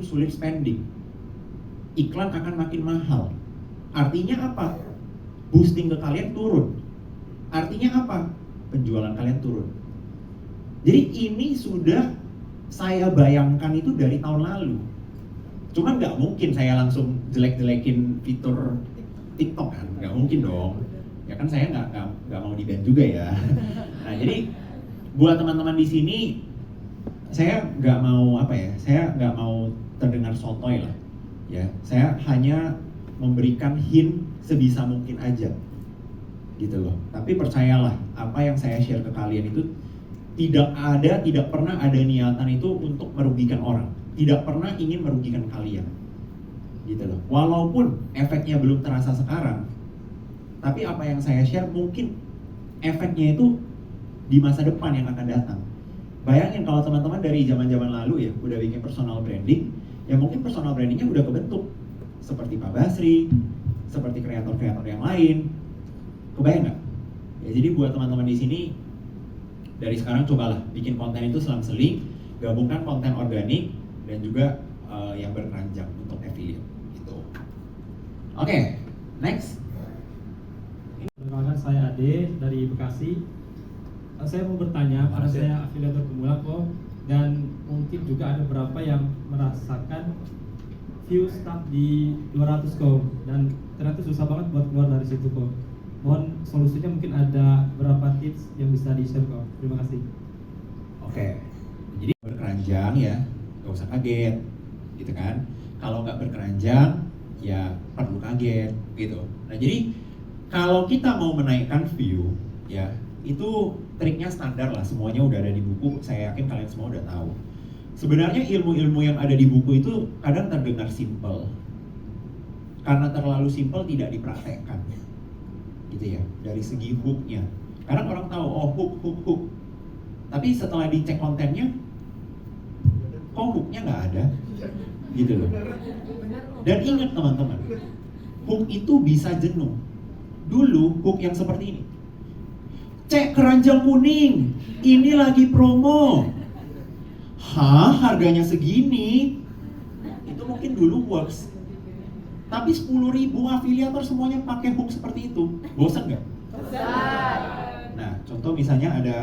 sulit spending, iklan akan makin mahal. Artinya apa? Boosting ke kalian turun. Artinya apa? Penjualan kalian turun. Jadi ini sudah saya bayangkan itu dari tahun lalu. Cuma nggak mungkin saya langsung jelek-jelekin fitur TikTok kan, nggak mungkin dong. Ya kan saya nggak mau di-ban juga ya. Nah jadi buat teman-teman di sini, saya nggak mau saya nggak mau terdengar sotoy lah. Ya, saya hanya memberikan hint sebisa mungkin aja, gitu loh. Tapi percayalah, apa yang saya share ke kalian itu tidak pernah ada niatan itu untuk merugikan orang, tidak pernah ingin merugikan kalian, gitu loh. Walaupun efeknya belum terasa sekarang, tapi apa yang saya share mungkin efeknya itu di masa depan yang akan datang. Bayangin kalau teman-teman dari zaman-zaman lalu ya udah bikin personal branding, ya mungkin personal brandingnya udah kebentuk seperti Pak Basri, seperti kreator-kreator yang lain. Kebayang nggak? Ya jadi buat teman-teman di sini, dari sekarang cobalah bikin konten itu selang-seling, gabungkan konten organik dan juga yang berkeranjang untuk affiliate gitu. Oke, next. Perkenalkan, saya Ade dari Bekasi. Saya mau bertanya, karena saya afiliator pemula kok, dan mungkin juga ada beberapa yang merasakan view stuck di 200 kok, dan ternyata susah banget buat keluar dari situ kok. Mohon solusinya, mungkin ada beberapa tips yang bisa di-share kok. Terima kasih. Oke, jadi berkeranjang ya, nggak usah kaget, gitu kan? Kalau nggak berkeranjang, ya perlu kaget, gitu. Nah jadi kalau kita mau menaikkan view, ya itu triknya standar lah, semuanya udah ada di buku. Saya yakin kalian semua udah tahu. Sebenarnya ilmu-ilmu yang ada di buku itu kadang terdengar simple, karena terlalu simple tidak dipraktekkan, gitu ya. Dari segi hooknya, kadang orang tahu oh hook, tapi setelah dicek kontennya, kok hooknya nggak ada, gitu loh. Dan ingat teman-teman, hook itu bisa jenuh. Dulu hook yang seperti ini, cek keranjang kuning, ini lagi promo. Hah, harganya segini? Itu mungkin dulu works. Tapi 10.000 afiliator semuanya pakai hook seperti itu. Bosan nggak? Bosan. Nah, contoh misalnya ada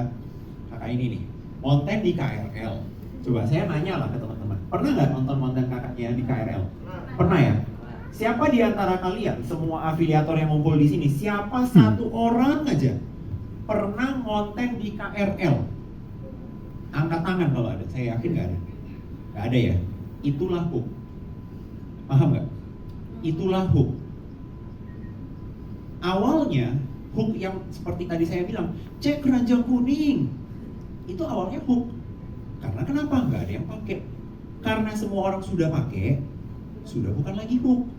kakak ini nih, konten di KRL. Coba saya nanya lah ke teman-teman, pernah nggak nonton konten kakaknya di KRL? Pernah ya? Siapa di antara kalian, semua afiliator yang ngumpul di sini, siapa satu orang aja pernah konten di KRL? Angkat tangan kalau ada, saya yakin nggak ada. Nggak ada ya? Itulah hook. Paham nggak? Itulah hook. Awalnya hook yang seperti tadi saya bilang, cek keranjang kuning, itu awalnya hook. Karena kenapa? Nggak ada yang pakai. Karena semua orang sudah pakai, sudah bukan lagi hook,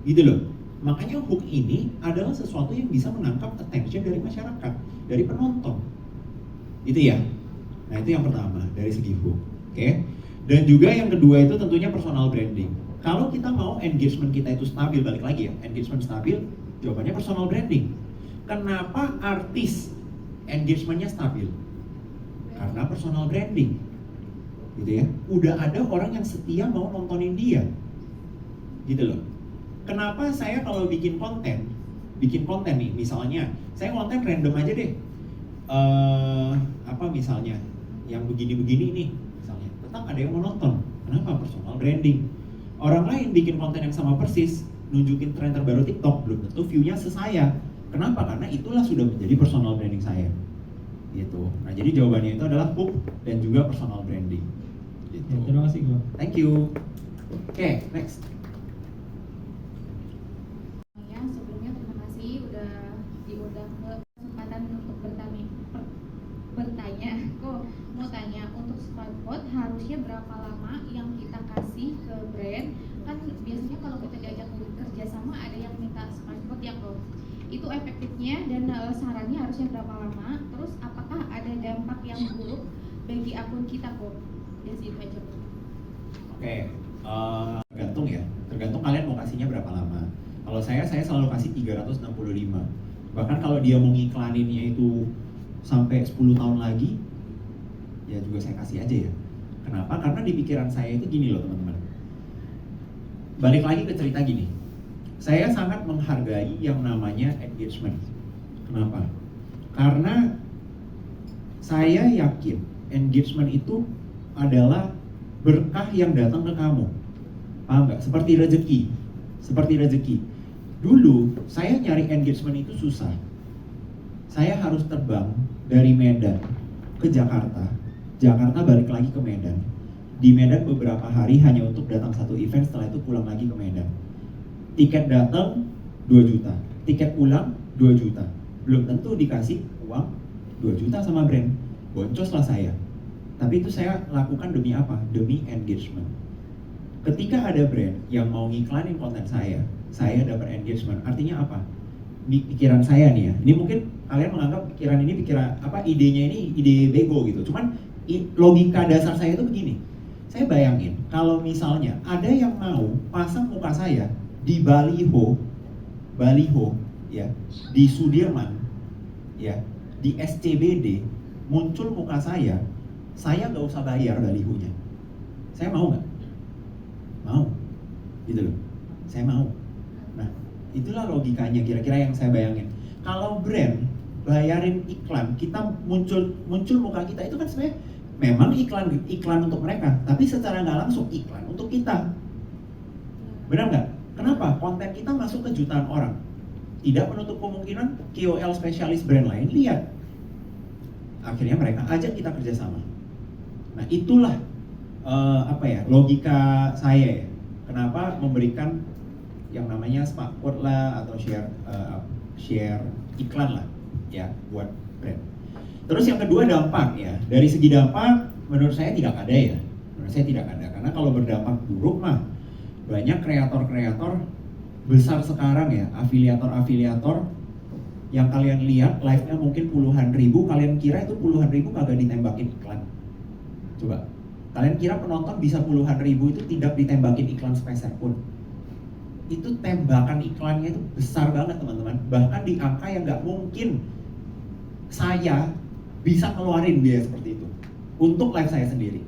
gitu loh. Makanya hook ini adalah sesuatu yang bisa menangkap attention dari masyarakat, dari penonton, gitu ya. Nah itu yang pertama dari segi hook, oke? Dan juga yang kedua itu tentunya personal branding. Kalau kita mau engagement kita itu stabil, balik lagi ya, engagement stabil, jawabannya personal branding. Kenapa artis engagementnya stabil? Karena personal branding, gitu ya. Udah ada orang yang setia mau nontonin dia, gitu loh. Kenapa saya kalau bikin konten nih, misalnya saya konten random aja deh, misalnya yang begini-begini nih, misalnya tetap ada yang mau nonton. Kenapa? Personal branding. Orang lain bikin konten yang sama persis, nunjukin tren terbaru TikTok, belum tentu view-nya sesaya. Kenapa? Karena itulah sudah menjadi personal branding saya, gitu. Nah jadi jawabannya itu adalah hook dan juga personal branding, gitu. Ya, terima kasih Bro. Thank you. Oke, next. Sebelumnya terima kasih udah diundang ke kesempatan untuk bertanya. Kok mau tanya, untuk swipe code harusnya berapa lama yang kita kasih ke brand? Kan biasanya kalau kita diajak kerja sama ada yang minta swipe code ya kok. Itu efektifnya dan sarannya harusnya berapa lama? Terus apakah ada dampak yang buruk bagi akun kita kok? Jadi itu aja. Oke, tergantung ya. Tergantung kalian mau kasihnya berapa lama. Kalau saya selalu kasih 365. Bahkan kalau dia mau ngiklaninnya itu sampai 10 tahun lagi, ya juga saya kasih aja ya. Kenapa? Karena di pikiran saya itu gini loh teman-teman. balik lagi ke cerita gini. Saya sangat menghargai yang namanya engagement. Kenapa? Karena saya yakin engagement itu adalah berkah yang datang ke kamu. Paham nggak? Seperti rezeki. Seperti rezeki. Dulu saya nyari engagement itu susah. Saya harus terbang dari Medan ke Jakarta. Jakarta balik lagi ke Medan. Di Medan beberapa hari hanya untuk datang satu event, setelah itu pulang lagi ke Medan. Tiket datang 2 juta, tiket pulang 2 juta. Belum tentu dikasih uang 2 juta sama brand. Boncoslah saya. Tapi itu saya lakukan demi apa? Demi engagement. Ketika ada brand yang mau ngiklanin konten saya dapat engagement. Artinya apa? Pikiran saya nih ya. Ini mungkin kalian menganggap pikiran ini idenya ini ide bego gitu. Cuman logika dasar saya itu begini. Saya bayangin kalau misalnya ada yang mau pasang muka saya di baliho ya, di Sudirman ya, di SCBD muncul muka saya nggak usah bayar balihonya. Saya mau nggak? Mau, gitu loh. Saya mau. Nah, itulah logikanya kira-kira yang saya bayangin. Kalau brand bayarin iklan, kita muncul muka kita, itu kan sebenarnya memang iklan untuk mereka, tapi secara nggak langsung iklan untuk kita. Benar nggak? Kenapa? Konten kita masuk ke jutaan orang. Tidak menutup kemungkinan KOL spesialis brand lain lihat. Akhirnya mereka ajak kita kerjasama. Nah itulah logika saya ya. Kenapa memberikan yang namanya smart quote lah atau share iklan lah ya buat brand. Terus yang kedua dampak ya. Dari segi dampak menurut saya tidak ada ya. Menurut saya tidak ada. Karena kalau berdampak buruk mah banyak kreator-kreator besar sekarang ya, afiliator yang kalian lihat live-nya mungkin puluhan ribu, kalian kira itu puluhan ribu kagak ditembakin iklan. Coba, kalian kira penonton bisa puluhan ribu itu tidak ditembakin iklan sepeser pun? Itu tembakan iklannya itu besar banget teman-teman. Bahkan di angka yang nggak mungkin saya bisa ngeluarin biaya seperti itu untuk live saya sendiri.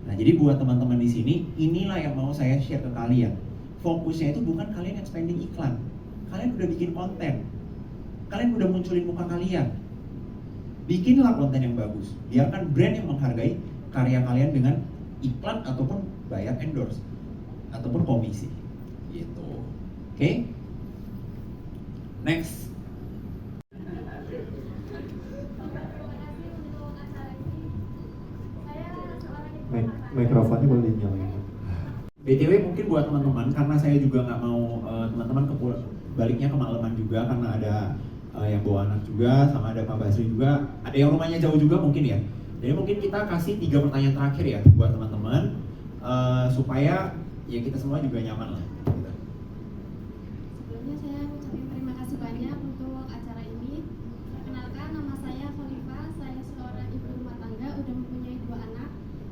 Nah, jadi buat teman-teman di sini, inilah yang mau saya share ke kalian. Fokusnya itu bukan kalian yang spending iklan. Kalian udah bikin konten. Kalian udah munculin muka kalian. Bikinlah konten yang bagus. Biarkan brand yang menghargai karya kalian dengan iklan ataupun bayar endorse ataupun komisi. Gitu. Oke? Next. Mikrofonnya boleh dinyalain. BTW mungkin buat teman-teman, karena saya juga nggak mau teman-teman baliknya kemalaman juga karena ada yang bawa anak juga, sama ada Pak Basri juga, ada yang rumahnya jauh juga mungkin ya. Jadi mungkin kita kasih 3 pertanyaan terakhir ya buat teman-teman supaya ya kita semua juga nyaman lah. Gitu. Sebelumnya saya ucapin terima kasih banyak untuk acara ini. Perkenalkan, nama saya Khalifa. Saya seorang ibu rumah tangga, udah mempunyai 2 anak.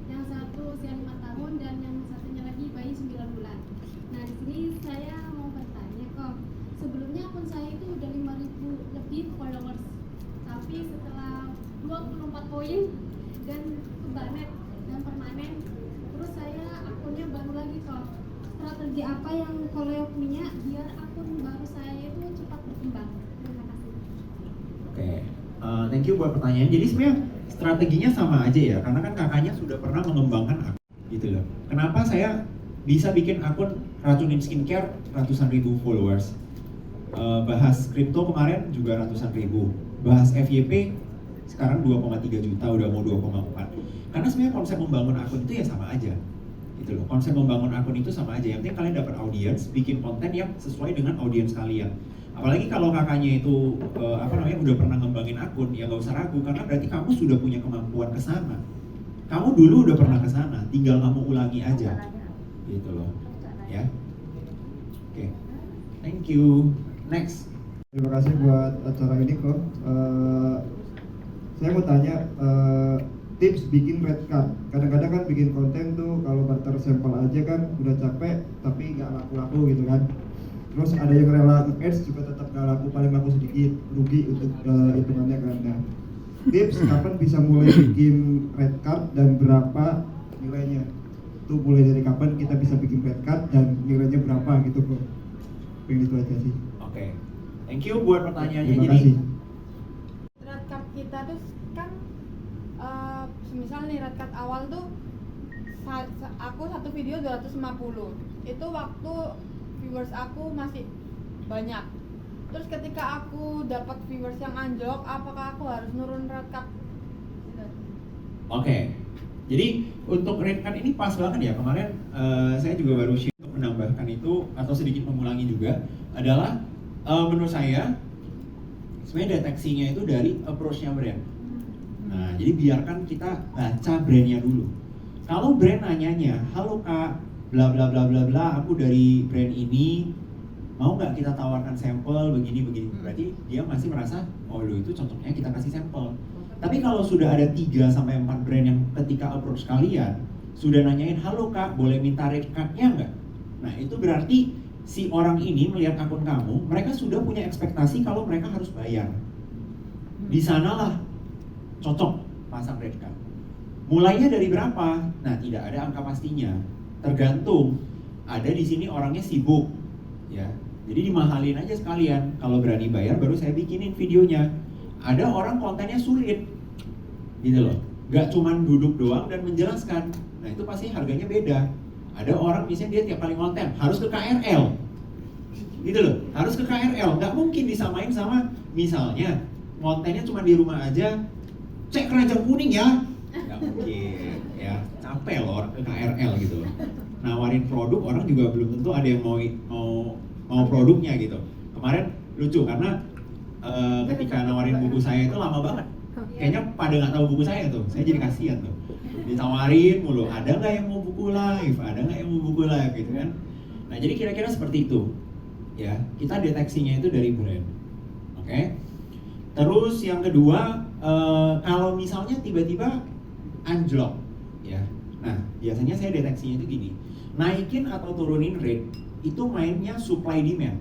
Yang satu usia 5 tahun dan yang satunya lagi bayi 9 bulan. Nah, di sini saya mau bertanya kok. Sebelumnya akun saya itu udah 5.000 lebih followers. Tapi setelah 24 poin dan kebanet dan permanen, terus saya akunnya baru lagi kok. Strategi apa yang Koleo punya biar akun baru saya itu cepat berkembang? Terima kasih. Oke, thank you buat pertanyaan. Jadi sebenarnya strateginya sama aja ya, karena kan kakaknya sudah pernah mengembangkan akun, gitu loh. Kenapa saya bisa bikin akun racunin skincare ratusan ribu followers? Bahas kripto kemarin juga ratusan ribu, bahas FYP sekarang 2,3 juta, udah mau 2,4. Karena sebenarnya konsep membangun akun itu ya sama aja, gitu loh. Konsep membangun akun itu sama aja. Yang penting kalian dapat audiens, bikin konten yang sesuai dengan audiens kalian. Apalagi kalau kakaknya itu udah pernah ngembangin akun, ya nggak usah ragu karena berarti kamu sudah punya kemampuan ke sana. Kamu dulu udah pernah ke sana, tinggal kamu ulangi aja, gitu loh. Ya, oke. Thank you. Next. Terima kasih buat acara ini kok. Saya mau tanya tips bikin red card. Kadang-kadang kan bikin konten tuh kalau barter sampel aja kan udah capek tapi nggak laku-laku gitu kan. Terus ada yang rela ads juga tetap nggak laku, paling laku sedikit, rugi untuk hitungannya kan. Nah, tips kapan bisa mulai bikin red card dan berapa nilainya? tuh mulai dari kapan kita bisa bikin red card dan nilainya berapa gitu bro. Pengen itu aja sih. Oke. Thank you buat pertanyaannya. Terima Jadi kasih. Red card kita tuh kan semisal nih red card awal tuh aku satu video 250 itu waktu viewers aku masih banyak. Terus ketika aku dapat viewers yang anjlok, apakah aku harus nurun red card? Oke. Jadi untuk red card ini pas banget ya. Kemarin saya juga baru share untuk menambahkan itu atau sedikit mengulangi juga adalah menurut saya sebenarnya deteksinya itu dari approach-nya brand. Nah, jadi biarkan kita baca brandnya dulu. Kalau brand nanyanya, halo kak, bla bla bla bla bla, aku dari brand ini, mau nggak kita tawarkan sampel begini begini, berarti dia masih merasa, oh lo itu cocoknya kita kasih sampel. Tapi kalau sudah ada 3 sampai 4 brand yang ketika approach kalian sudah nanyain, halo kak, boleh minta rate card-nya nggak? Nah itu berarti si orang ini melihat akun kamu, mereka sudah punya ekspektasi kalau mereka harus bayar. Di sanalah cocok pasang rate card. Mulainya dari berapa? Nah, tidak ada angka pastinya. Tergantung. Ada di sini orangnya sibuk, ya. Jadi dimahalin aja sekalian. Kalau berani bayar, baru saya bikinin videonya. Ada orang kontennya sulit, gitu loh. Gak cuman duduk doang dan menjelaskan. Nah, itu pasti harganya beda. Ada orang misalnya dia tiap kali konten harus ke KRL, gitu loh. Harus ke KRL. Gak mungkin disamain sama misalnya kontennya cuma di rumah aja. Cek keranjang kuning ya. Nggak mungkin, ya capek loh orang ke KRL gitu loh. Nawarin produk orang juga belum tentu ada yang mau produknya gitu. Kemarin lucu karena ketika nawarin buku saya itu lama banget. Kayaknya pada nggak tahu buku saya tuh, saya jadi kasihan tuh. Ditawarin mulu, ada nggak yang mau buku live, ada nggak yang mau buku live gitu kan. Nah jadi kira-kira seperti itu, ya kita deteksinya itu dari brand, oke? Terus yang kedua, kalau misalnya tiba-tiba anjlok, ya. Nah, biasanya saya deteksinya itu gini. Naikin atau turunin rate itu mainnya supply demand.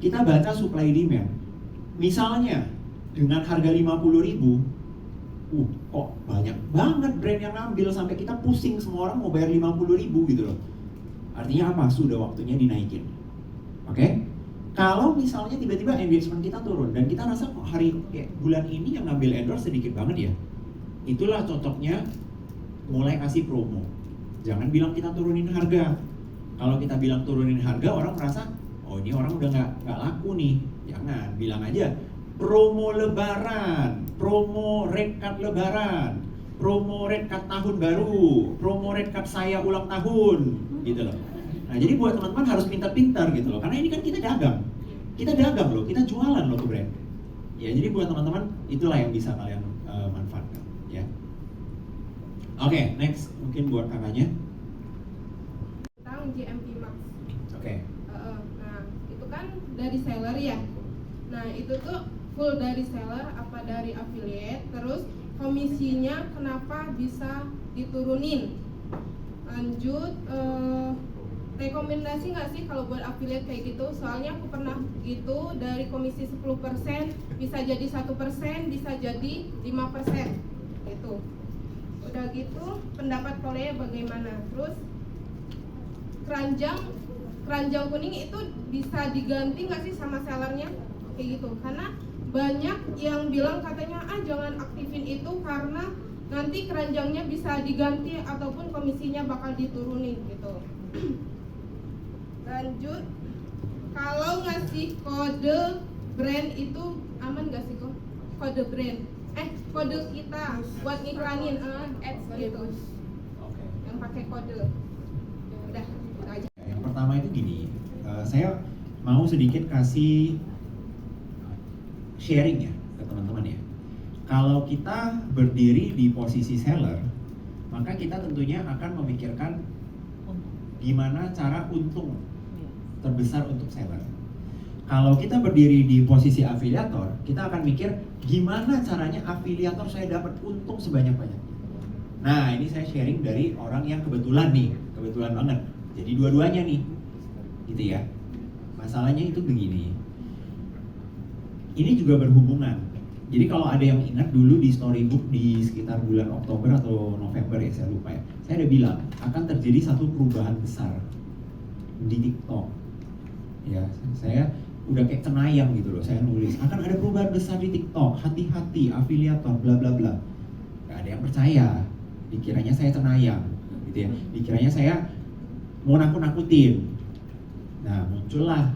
Kita baca supply demand. Misalnya dengan harga 50.000, kok banyak banget brand yang ngambil sampai kita pusing semua orang mau bayar 50.000 gitu loh. Artinya apa? Sudah waktunya dinaikin. Oke? Kalau misalnya tiba-tiba engagement kita turun dan kita rasa kok bulan ini yang ngambil endorse sedikit banget ya. Itulah cocoknya mulai kasih promo. Jangan bilang kita turunin harga. Kalau kita bilang turunin harga, orang merasa, oh ini orang udah nggak laku nih. Jangan, bilang aja promo lebaran, promo rate card lebaran, promo rate card tahun baru, promo rate card saya ulang tahun, gitu loh. Nah jadi buat teman-teman harus pintar-pintar gitu loh, karena ini kan kita dagang loh, kita jualan loh ke brand. Ya jadi buat teman-teman itulah yang bisa kalian manfaatkan. Ya. Oke, next mungkin buat kakaknya. Tentang GMP Max. Oke. Nah, itu kan dari seller ya. Nah, itu tuh full dari seller apa dari affiliate? Terus komisinya kenapa bisa diturunin? Lanjut, rekomendasi nggak sih kalau buat affiliate kayak gitu? Soalnya aku pernah gitu dari komisi 10% bisa jadi 1%, bisa jadi 5% gitu. Udah gitu pendapat Korea bagaimana? Terus keranjang kuning itu bisa diganti nggak sih sama sellernya kayak gitu? Karena banyak yang bilang katanya jangan aktifin itu karena nanti keranjangnya bisa diganti ataupun komisinya bakal diturunin gitu. Lanjut, kalau ngasih kode brand itu aman nggak sih kok? Kode brand, kode kita buat ngiklanin ads gitu. Oke. Yang pakai kode. Udah, itu aja. Yang pertama itu gini, saya mau sedikit kasih sharing ya ke teman-teman ya. Kalau kita berdiri di posisi seller, maka kita tentunya akan memikirkan gimana cara untung terbesar untuk seller. Kalau kita berdiri di posisi afiliator, kita akan mikir gimana caranya afiliator saya dapat untung sebanyak-banyaknya. Nah, ini saya sharing dari orang yang kebetulan banget. Jadi dua-duanya nih, gitu ya. Masalahnya itu begini. Ini juga berhubungan Jadi kalau ada yang ingat dulu di Storybook di sekitar bulan Oktober atau November ya, saya lupa ya, saya ada bilang akan terjadi satu perubahan besar di TikTok. Ya, saya udah kayak cenayang gitu loh, saya nulis akan ada perubahan besar di TikTok, hati-hati afiliator bla bla bla. Gak ada yang percaya, dikiranya saya cenayang gitu ya, dikiranya saya mau nakut-nakutin. Nah, muncullah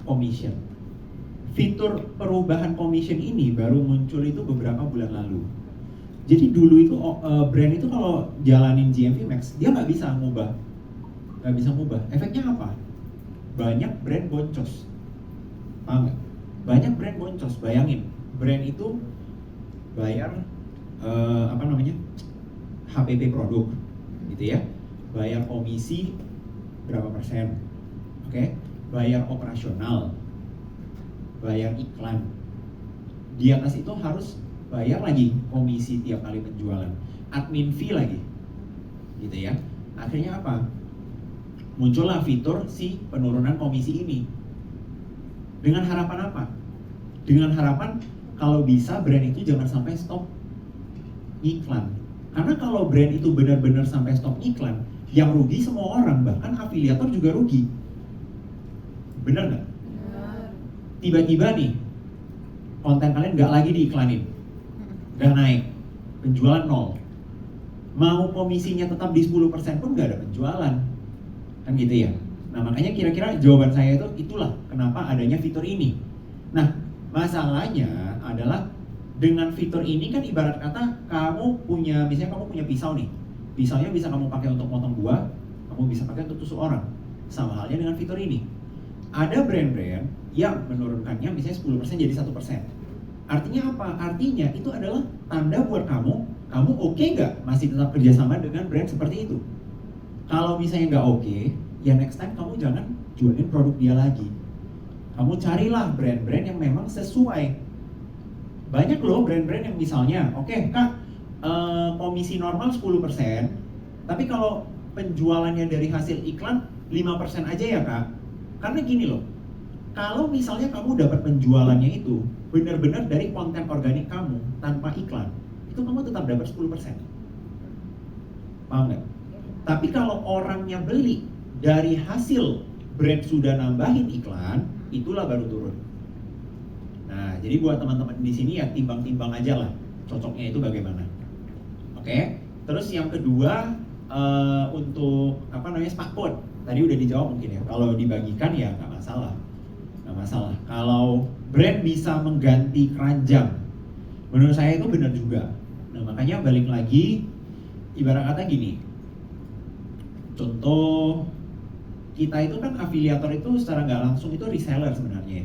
commission. Fitur perubahan commission ini baru muncul itu beberapa bulan lalu. Jadi dulu itu brand itu kalau jalanin GMV Max dia nggak bisa ngubah. Efeknya apa? Banyak brand boncos. Paham nggak? Banyak brand boncos. Bayangin, brand itu bayar HPP produk, gitu ya. Bayar komisi berapa persen, oke? Bayar operasional, bayar iklan. Di atas itu harus bayar lagi komisi tiap kali penjualan, admin fee lagi, gitu ya. Akhirnya apa? Muncullah fitur si penurunan komisi ini. Dengan harapan apa? Dengan harapan kalau bisa brand itu jangan sampai stop iklan. Karena kalau brand itu benar-benar sampai stop iklan, yang rugi semua orang, bahkan afiliator juga rugi. Benar nggak? Tiba-tiba nih konten kalian nggak lagi diiklanin, nggak naik, penjualan 0. Mau komisinya tetap di 10% pun nggak ada penjualan, kan gitu ya. Nah makanya kira-kira jawaban saya itulah kenapa adanya fitur ini. Nah masalahnya adalah dengan fitur ini kan ibarat kata misalnya kamu punya pisau nih, pisaunya bisa kamu pakai untuk potong buah, kamu bisa pakai untuk tusuk orang. Sama halnya dengan fitur ini. Ada brand-brand yang menurunkannya misalnya 10% jadi 1%. Artinya apa? Artinya itu adalah tanda buat kamu oke nggak masih tetap kerjasama dengan brand seperti itu. Kalau misalnya nggak oke, ya next time kamu jangan jualin produk dia lagi. Kamu carilah brand-brand yang memang sesuai. Banyak loh brand-brand yang misalnya, oke kak, komisi normal 10%, tapi kalau penjualannya dari hasil iklan 5% aja ya kak. Karena gini loh, kalau misalnya kamu dapat penjualannya itu benar-benar dari konten organik kamu tanpa iklan, itu kamu tetap dapat 10%. Paham nggak? Tapi kalau orangnya beli dari hasil brand sudah nambahin iklan, itulah baru turun. Nah, jadi buat teman-teman di sini ya timbang-timbang aja lah cocoknya itu bagaimana. Oke. Terus yang kedua untuk spakbot. Tadi udah dijawab mungkin ya. Kalau dibagikan ya nggak masalah. Kalau brand bisa mengganti keranjang, menurut saya itu benar juga. Nah makanya balik lagi, ibarat kata gini. Contoh kita itu kan afiliator itu secara nggak langsung itu reseller sebenarnya.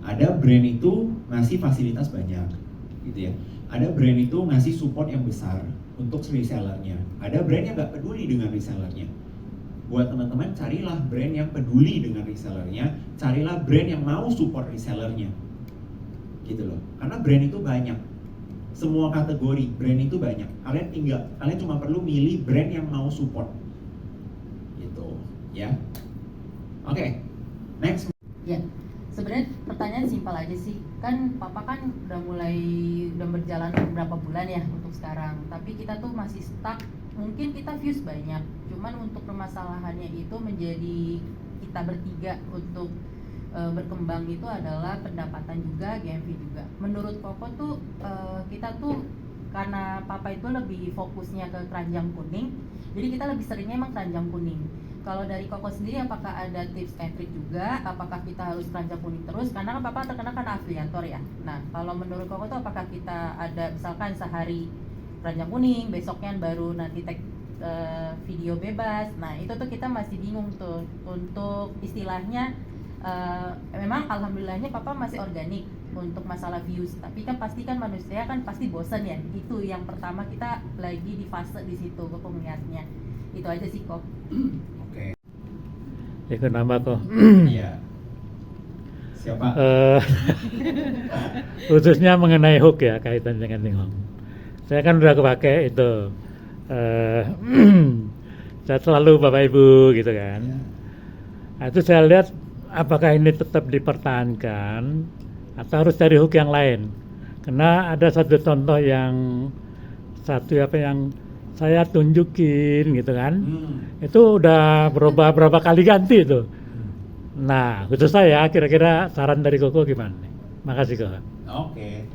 Ada brand itu ngasih fasilitas banyak, gitu ya. Ada brand itu ngasih support yang besar untuk resellernya. Ada brand yang nggak peduli dengan resellernya. Buat teman-teman carilah brand yang peduli dengan resellernya, carilah brand yang mau support resellernya, gitu loh. Karena brand itu banyak, semua kategori brand itu banyak. Kalian cuma perlu milih brand yang mau support, gitu, ya. Oke, next. Ya, sebenarnya pertanyaan simpel aja sih. Kan papa kan udah berjalan beberapa bulan ya untuk sekarang. Tapi kita tuh masih stuck. Mungkin kita views banyak, cuman untuk permasalahannya itu menjadi kita bertiga untuk berkembang itu adalah pendapatan juga, GMV juga. Menurut Koko tuh kita tuh karena papa itu lebih fokusnya ke keranjang kuning, jadi kita lebih seringnya emang keranjang kuning. Kalau dari Koko sendiri apakah ada tips and trick juga? Apakah kita harus keranjang kuning terus? Karena kan papa terkenal kan afiliator ya. Nah kalau menurut Koko tuh apakah kita ada misalkan sehari keranjang kuning, besoknya baru nanti tag video bebas. Nah itu tuh kita masih bingung tuh untuk istilahnya. Memang alhamdulillahnya papa masih organik untuk masalah views, tapi kan pasti kan manusia kan pasti bosan ya. Itu yang pertama kita lagi di fase di situ kok melihatnya. Itu aja sih kok. Oke. Ikut nambah kok. Iya. Siapa? Khususnya mengenai hook ya, kaitan dengan hook. Saya kan udah kepake itu. Saya selalu Bapak Ibu gitu kan. Nah, itu saya lihat apakah ini tetap dipertahankan atau harus cari hook yang lain. Karena ada satu contoh yang saya tunjukin gitu kan. Itu udah berapa kali ganti itu. Nah, khusus saya kira-kira saran dari Koko gimana? Makasih Koko. Oke.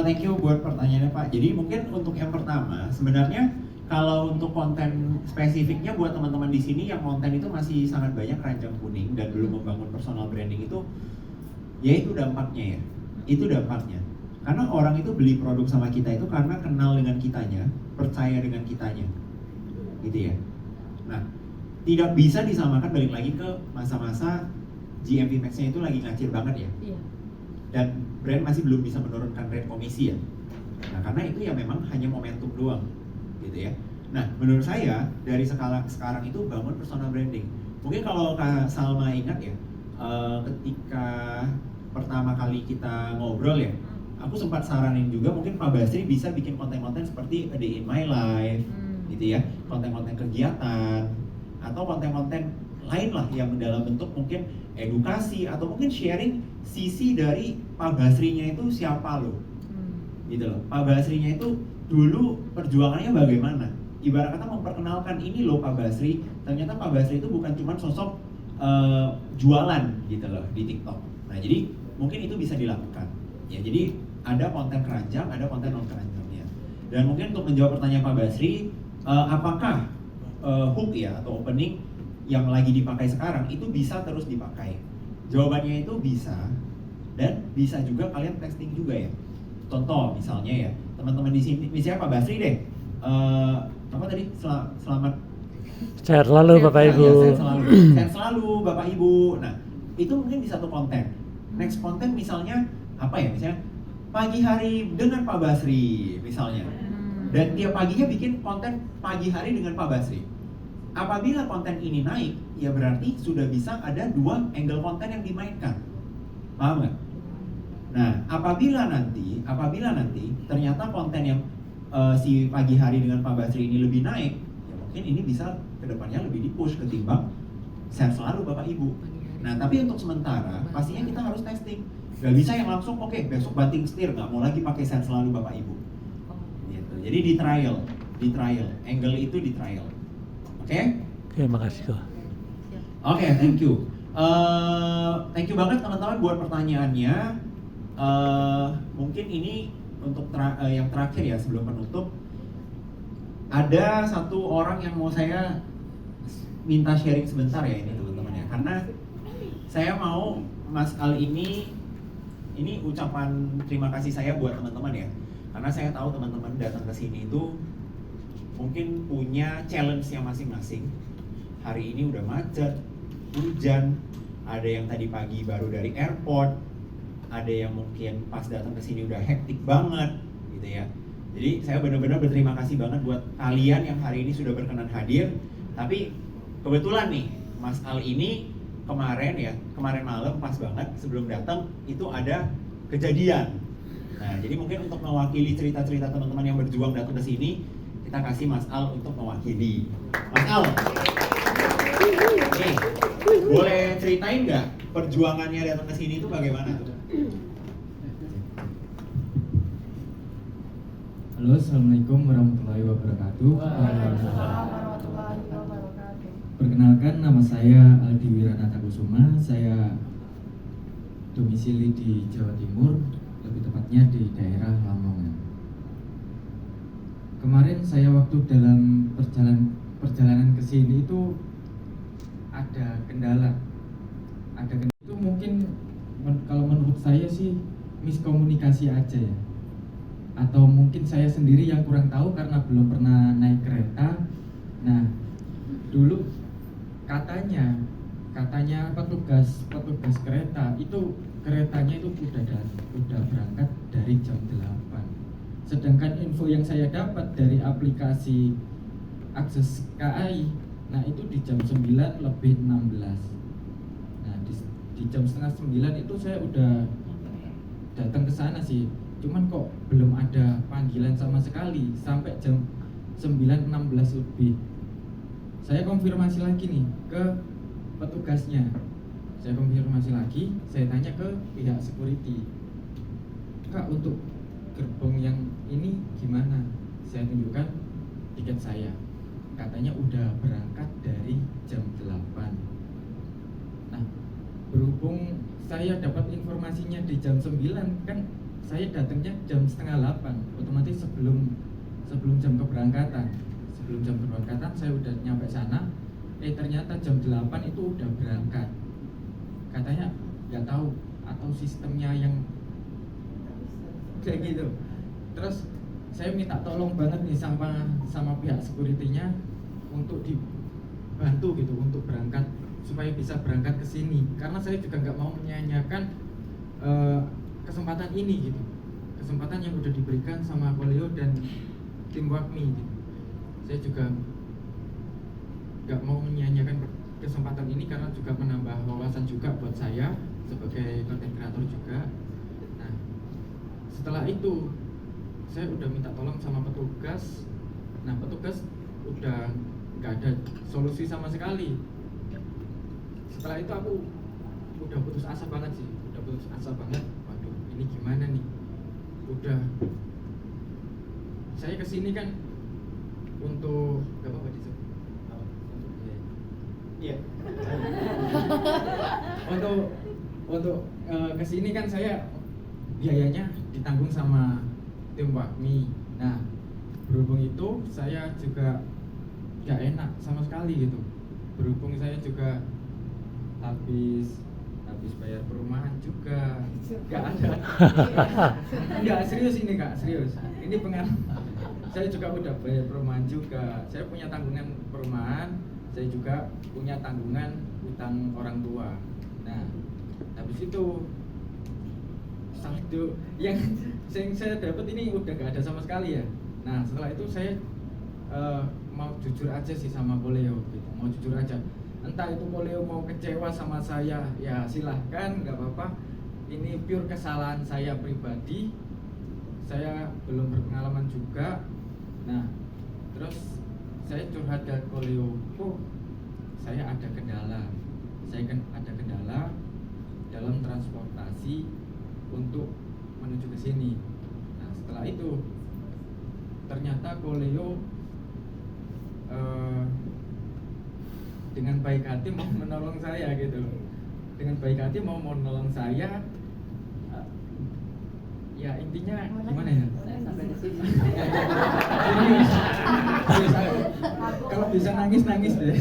Thank you buat pertanyaannya Pak. Jadi mungkin untuk yang pertama, sebenarnya kalau untuk konten spesifiknya buat teman-teman di sini yang konten itu masih sangat banyak keranjang kuning dan belum membangun personal branding itu, ya itu dampaknya ya. Itu dampaknya. Karena orang itu beli produk sama kita itu karena kenal dengan kitanya, percaya dengan kitanya. Gitu ya. Nah, tidak bisa disamakan balik lagi ke masa-masa GMV Max-nya itu lagi ngacir banget ya. Iya. Dan brand masih belum bisa menurunkan rate komisi ya. Nah, karena itu ya memang hanya momentum doang. Gitu ya. Nah, menurut saya dari sekarang itu bangun personal branding. Mungkin kalau Kak Salma ingat ya, ketika pertama kali kita ngobrol ya, aku sempat saranin juga mungkin Pak Basri bisa bikin konten-konten seperti A Day in My Life, gitu ya, konten-konten kegiatan atau konten-konten lain lah yang dalam bentuk mungkin edukasi atau mungkin sharing sisi dari Pak Basrinya itu siapa loh, gitu loh. Pak Basrinya itu dulu perjuangannya bagaimana? Ibarat kata memperkenalkan ini loh Pak Basri. Ternyata Pak Basri itu bukan cuma sosok jualan gitu loh di TikTok. Nah jadi mungkin itu bisa dilakukan. Ya jadi ada konten keranjang, ada konten non keranjangnya. Dan mungkin untuk menjawab pertanyaan Pak Basri, apakah hook ya atau opening yang lagi dipakai sekarang itu bisa terus dipakai? Jawabannya itu bisa, dan bisa juga kalian testing juga ya. Contoh misalnya ya, teman-teman di sini, misalnya Pak Basri deh, apa tadi? Selamat Sehat selalu Bapak Ibu. Ya, sehat selalu Bapak Ibu. Nah, itu mungkin di satu konten. Next konten misalnya apa ya? Misalnya pagi hari dengan Pak Basri misalnya. Dan tiap paginya bikin konten pagi hari dengan Pak Basri. Apabila konten ini naik, ya berarti sudah bisa ada 2 angle konten yang dimainkan. Paham nggak? Nah, apabila nanti ternyata konten yang si pagi hari dengan Pak Basri ini lebih naik, ya mungkin ini bisa kedepannya lebih di-push ketimbang sehat selalu Bapak Ibu. Nah, tapi untuk sementara pastinya kita harus testing. Gak bisa yang langsung oke, besok banting setir, nggak mau lagi pakai sehat selalu Bapak Ibu. Gitu. Jadi di trial, angle itu di trial. Oke? Oke, makasih Koko. Oke, thank you. Thank you banget teman-teman buat pertanyaannya. Mungkin ini untuk yang terakhir ya sebelum penutup. Ada satu orang yang mau saya minta sharing sebentar ya ini teman-teman ya. Karena saya mau Mas Al ini ucapan terima kasih saya buat teman-teman ya. Karena saya tahu teman-teman datang ke sini itu mungkin punya challenge-nya masing-masing. Hari ini udah macet, hujan, ada yang tadi pagi baru dari airport, ada yang mungkin pas datang ke sini udah hektik banget, gitu ya. Jadi saya benar-benar berterima kasih banget buat kalian yang hari ini sudah berkenan hadir. Tapi kebetulan nih, Mas Al ini kemarin malam pas banget sebelum datang itu ada kejadian. Nah, jadi mungkin untuk mewakili cerita-cerita teman-teman yang berjuang datang ke sini, kita kasih Mas Al untuk mewakili. Mas Al, boleh ceritain nggak perjuangannya datang ke sini itu bagaimana tuh? Halo, assalamualaikum warahmatullahi wabarakatuh. Perkenalkan, nama saya Aldi Wiranata Kusuma. Saya domisili di Jawa Timur, lebih tepatnya di daerah Lamongan. Kemarin saya waktu dalam perjalanan ke sini itu ada kendala. Itu mungkin kalau menurut saya sih miskomunikasi aja ya. Atau mungkin saya sendiri yang kurang tahu karena belum pernah naik kereta. Nah, dulu katanya petugas kereta itu keretanya itu udah berangkat dari jam 8. Sedangkan info yang saya dapat dari aplikasi Akses KAI, nah itu di jam 9 lebih 16. Nah, di jam setengah 9 itu saya udah datang ke sana sih. Cuman kok belum ada panggilan sama sekali sampai jam 9.16 lebih. Saya konfirmasi lagi nih ke petugasnya. Saya konfirmasi lagi, saya tanya ke pihak security. Kak, untuk gerbong yang ini gimana? Saya tunjukkan tiket saya, katanya udah berangkat dari jam 8. Nah, berhubung saya dapat informasinya di jam 9, kan saya datangnya jam setengah 8, otomatis sebelum jam keberangkatan. Sebelum jam keberangkatan saya udah nyampe sana, ternyata jam 8 itu udah berangkat. Katanya nggak tahu atau sistemnya yang kayak gitu. Terus saya minta tolong banget nih sama pihak security-nya untuk dibantu gitu untuk berangkat supaya bisa berangkat ke sini, karena saya juga nggak mau menyanyiakan kesempatan ini gitu, kesempatan yang udah diberikan sama Koleo dan tim Wakmi gitu. Saya juga nggak mau menyanyiakan kesempatan ini karena juga menambah wawasan juga buat saya sebagai content creator juga. Nah, setelah itu saya udah minta tolong sama petugas. Nah, petugas udah nggak ada solusi sama sekali. Setelah itu aku udah putus asa banget sih, waduh ini gimana nih, udah saya kesini kan untuk gak apa-apa iya untuk kesini kan saya biayanya ditanggung sama tim Wakmi. Nah, berhubung itu saya juga gak enak sama sekali gitu, berhubung saya juga habis bayar perumahan juga, nggak ada. Nggak serius ini Kak, serius. Ini pengalaman. Saya juga udah bayar perumahan juga. Saya punya tanggungan perumahan, saya juga punya tanggungan utang orang tua. Nah, habis itu saldo yang saya dapat ini udah nggak ada sama sekali ya. Nah, setelah itu saya mau jujur aja sih sama Koleo gitu, mau jujur aja. Entah itu Koleo mau kecewa sama saya, ya silahkan, nggak apa-apa. Ini pure kesalahan saya pribadi. Saya belum berpengalaman juga. Nah, terus saya curhat ke Koleo, kok saya ada kendala. Saya kan ada kendala dalam transportasi untuk menuju ke sini. Nah, setelah itu ternyata Koleo dengan baik hati mau menolong saya gitu, dengan baik hati mau menolong saya. Ya intinya gimana ya? Kalau bisa nangis deh.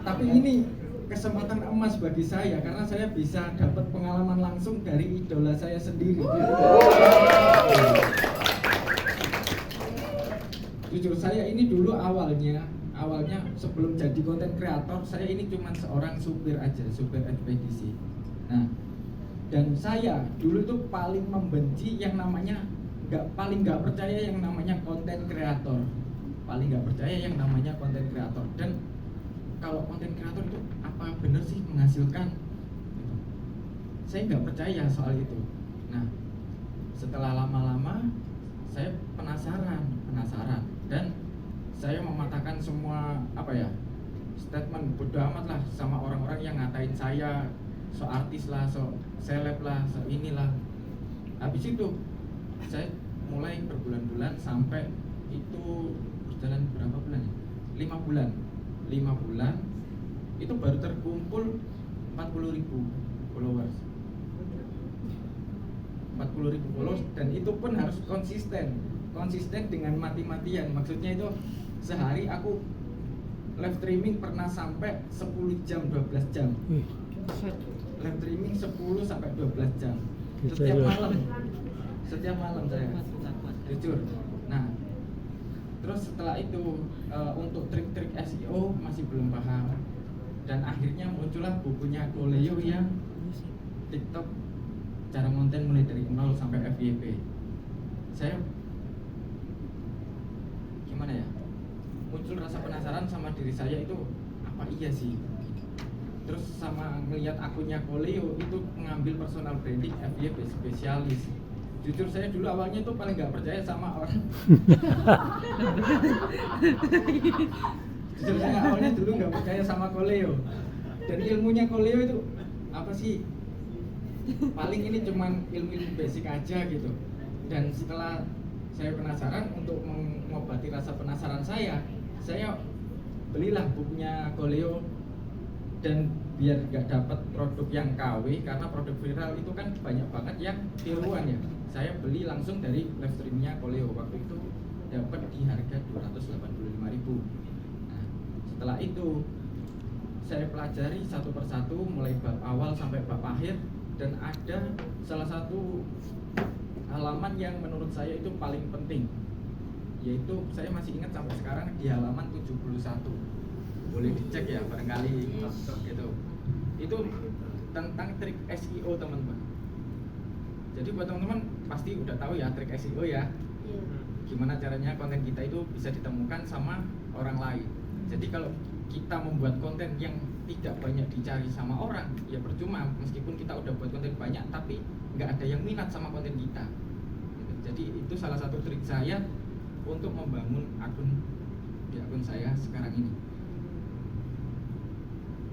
Tapi ini kesempatan emas bagi saya karena saya bisa dapat pengalaman langsung dari idola saya sendiri. Jujur saya ini dulu awalnya sebelum jadi konten kreator saya ini cuma seorang supir aja, supir ekspedisi. Nah, dan saya dulu itu paling membenci yang namanya paling nggak percaya yang namanya konten kreator, dan kalau konten kreator itu apa bener sih menghasilkan? Saya nggak percaya soal itu. Nah, setelah lama-lama saya penasaran dan saya mematahkan semua statement bodo amat lah sama orang-orang yang ngatain saya so artis lah, so seleb lah, so inilah. Habis itu saya mulai berbulan-bulan sampai itu berjalan berapa bulan ya? 5 bulan itu baru terkumpul 40.000 followers. 40.000 followers dan itu pun harus konsisten dengan mati-matian. Maksudnya itu sehari aku live streaming pernah sampai 10 jam 12 jam. Live streaming 10 sampai 12 jam setiap malam saya jujur. Nah, terus setelah itu untuk trik-trik SEO masih belum paham dan akhirnya muncullah bukunya Koleo yang TikTok cara konten mulai dari 0 sampai FYP. Saya gimana ya, muncul rasa penasaran sama diri saya itu apa iya sih. Terus sama ngelihat akunnya Koleo itu mengambil personal branding FYP spesialis. Jujur saya dulu awalnya tuh paling nggak percaya sama orang. Jujur saya awalnya dulu nggak percaya sama Koleo. Dan ilmunya Koleo itu apa sih? paling ini cuman ilmu basic aja gitu. Dan setelah saya penasaran, untuk mengobati rasa penasaran saya belilah bukunya Koleo. Dan biar nggak dapat produk yang KW, karena produk viral itu kan banyak banget yang tiruan ya, saya beli langsung dari live streamnya Koleo. Waktu itu dapat di harga 285.000. Nah, setelah itu saya pelajari satu persatu mulai bab awal sampai bab akhir, dan ada salah satu halaman yang menurut saya itu paling penting, yaitu saya masih ingat sampai sekarang di halaman 71. Boleh dicek ya barangkali gitu. Itu tentang trik SEO teman-teman. Jadi buat teman-teman pasti udah tahu ya trik SEO ya. Gimana caranya konten kita itu bisa ditemukan sama orang lain. Jadi kalau kita membuat konten yang tidak banyak dicari sama orang, ya percuma. Meskipun kita udah buat konten banyak tapi nggak ada yang minat sama konten kita. Jadi itu salah satu trik saya untuk membangun akun saya sekarang ini.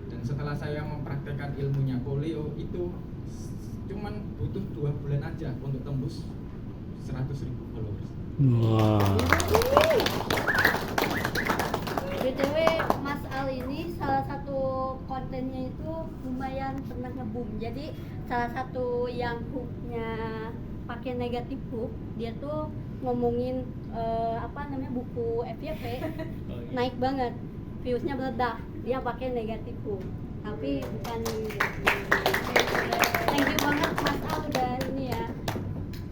Dan setelah saya mempraktekkan ilmunya Koleo itu cuman butuh 2 bulan aja untuk tembus 100.000 followers. Wah. BTW Mas Al ini salah satu kontennya itu lumayan pernah nge-boom. Jadi salah satu yang hooknya pakai negatif hook, dia tuh ngomongin buku FYP naik banget, viewsnya meledak. Dia pakai negatif hook, tapi bukan. Thank you banget Mas Al udah ini ya.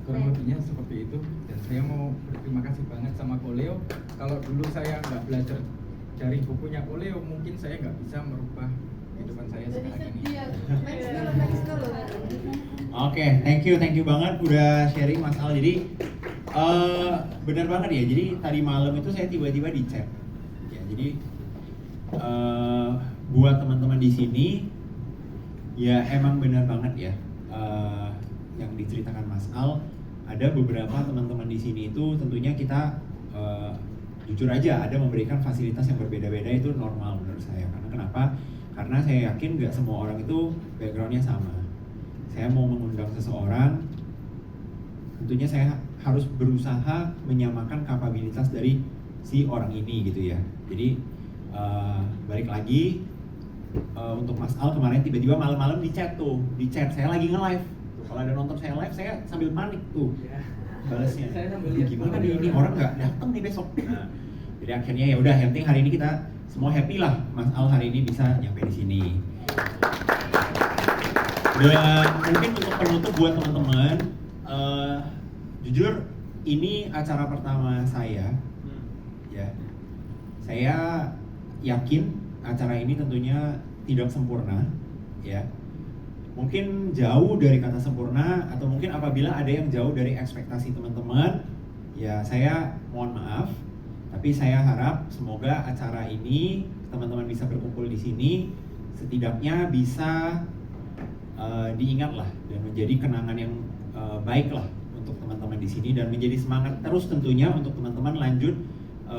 Kurang lebihnya seperti itu. Dan saya mau berterima kasih banget sama Koleo. Kalau dulu saya nggak belajar dari bukunya Koleo, mungkin saya nggak bisa merubah kehidupan saya sekarang ini. Next dulu. Oke, thank you banget udah sharing Mas Al. Jadi benar banget ya. Jadi tadi malam itu saya tiba-tiba di chat. Ya, jadi buat teman-teman di sini ya emang benar banget ya yang diceritakan Mas Al. Ada beberapa teman-teman di sini itu tentunya kita jujur aja ada memberikan fasilitas yang berbeda-beda, itu normal menurut saya. Karena kenapa? Karena saya yakin nggak semua orang itu backgroundnya sama. Saya mau mengundang seseorang, tentunya saya harus berusaha menyamakan kapabilitas dari si orang ini gitu ya. Jadi balik lagi untuk Mas Al kemarin tiba-tiba malam-malam di chat saya lagi nge-live. Kalau ada nonton saya live, saya sambil panik tuh balasnya. Gimana nih ini orang nggak datang nih besok. Nah, jadi akhirnya ya udah, yang penting hari ini kita semua happy lah Mas Al hari ini bisa nyampe di sini. Dan mungkin untuk penutup buat teman-teman, jujur ini acara pertama saya, ya. Saya yakin acara ini tentunya tidak sempurna, ya. Mungkin jauh dari kata sempurna, atau mungkin apabila ada yang jauh dari ekspektasi teman-teman, ya saya mohon maaf. Tapi saya harap semoga acara ini teman-teman bisa berkumpul di sini, setidaknya bisa diingat lah dan menjadi kenangan yang baik lah untuk teman-teman di sini, dan menjadi semangat terus tentunya untuk teman-teman lanjut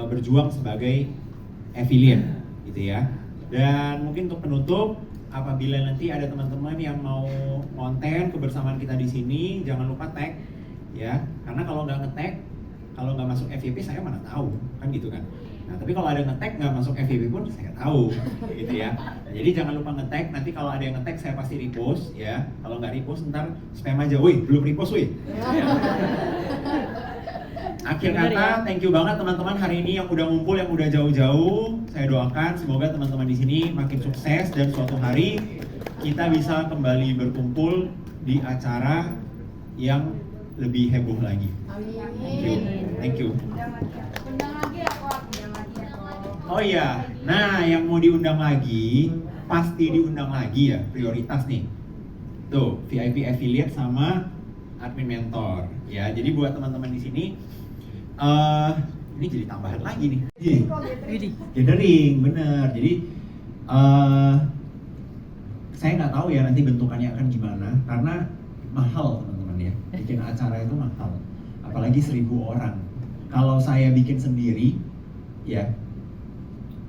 berjuang sebagai affiliate gitu ya. Dan mungkin untuk penutup, apabila nanti ada teman-teman yang mau konten kebersamaan kita di sini, jangan lupa tag ya, karena kalau nggak nge-tag, kalau nggak masuk FYP saya mana tahu kan gitu kan. Nah tapi kalau ada nge-tag nggak masuk FYP pun saya tahu gitu ya. Nah, jadi jangan lupa nge-tag, nanti kalau ada yang nge-tag saya pasti repost ya. Kalau nggak repost ntar spam aja, wih belum repost wih. Ya. Akhir kata, thank you banget teman-teman hari ini yang udah ngumpul, yang udah jauh-jauh. Saya doakan semoga teman-teman di sini makin sukses dan suatu hari kita bisa kembali berkumpul di acara yang lebih heboh lagi. Thank you. Oh iya, nah yang mau diundang lagi, pasti diundang lagi ya, prioritas nih. Tuh, VIP affiliate sama admin mentor. Ya, jadi buat teman-teman di sini, ini jadi tambahan lagi nih. Gathering, bener. Jadi saya nggak tahu ya nanti bentukannya akan gimana, karena mahal teman-teman ya. Bikin acara itu mahal, apalagi 1.000 orang. Kalau saya bikin sendiri, ya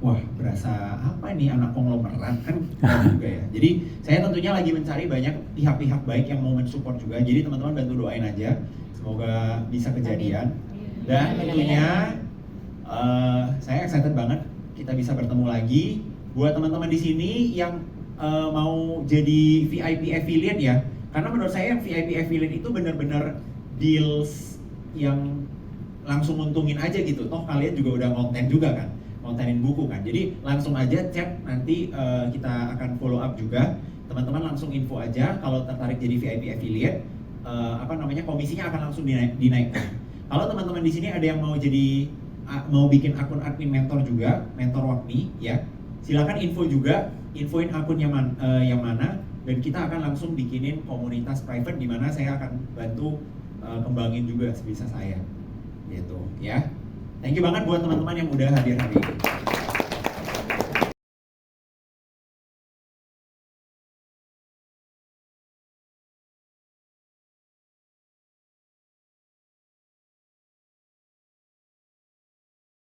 wah berasa apa ini anak konglomerat kan enggak juga ya. Jadi saya tentunya lagi mencari banyak pihak-pihak baik yang mau mensupport juga. Jadi teman-teman bantu doain aja, semoga bisa kejadian. Dan tentunya saya excited banget kita bisa bertemu lagi. Buat teman-teman di sini yang mau jadi VIP affiliate ya, karena menurut saya yang VIP affiliate itu benar-benar deals yang langsung untungin aja gitu. Toh kalian juga udah konten juga kan, kontenin buku kan. Jadi langsung aja chat, nanti kita akan follow up juga. Teman-teman langsung info aja kalau tertarik jadi VIP affiliate, komisinya akan langsung dinaikkan. Kalau teman-teman di sini ada yang mau jadi mau bikin akun admin mentor juga, mentor WAPMI ya, silakan info juga, infoin akunnya yang mana, dan kita akan langsung bikinin komunitas private di mana saya akan bantu kembangin juga sebisa saya gitu ya. Thank you banget buat teman-teman yang udah hadir hari ini.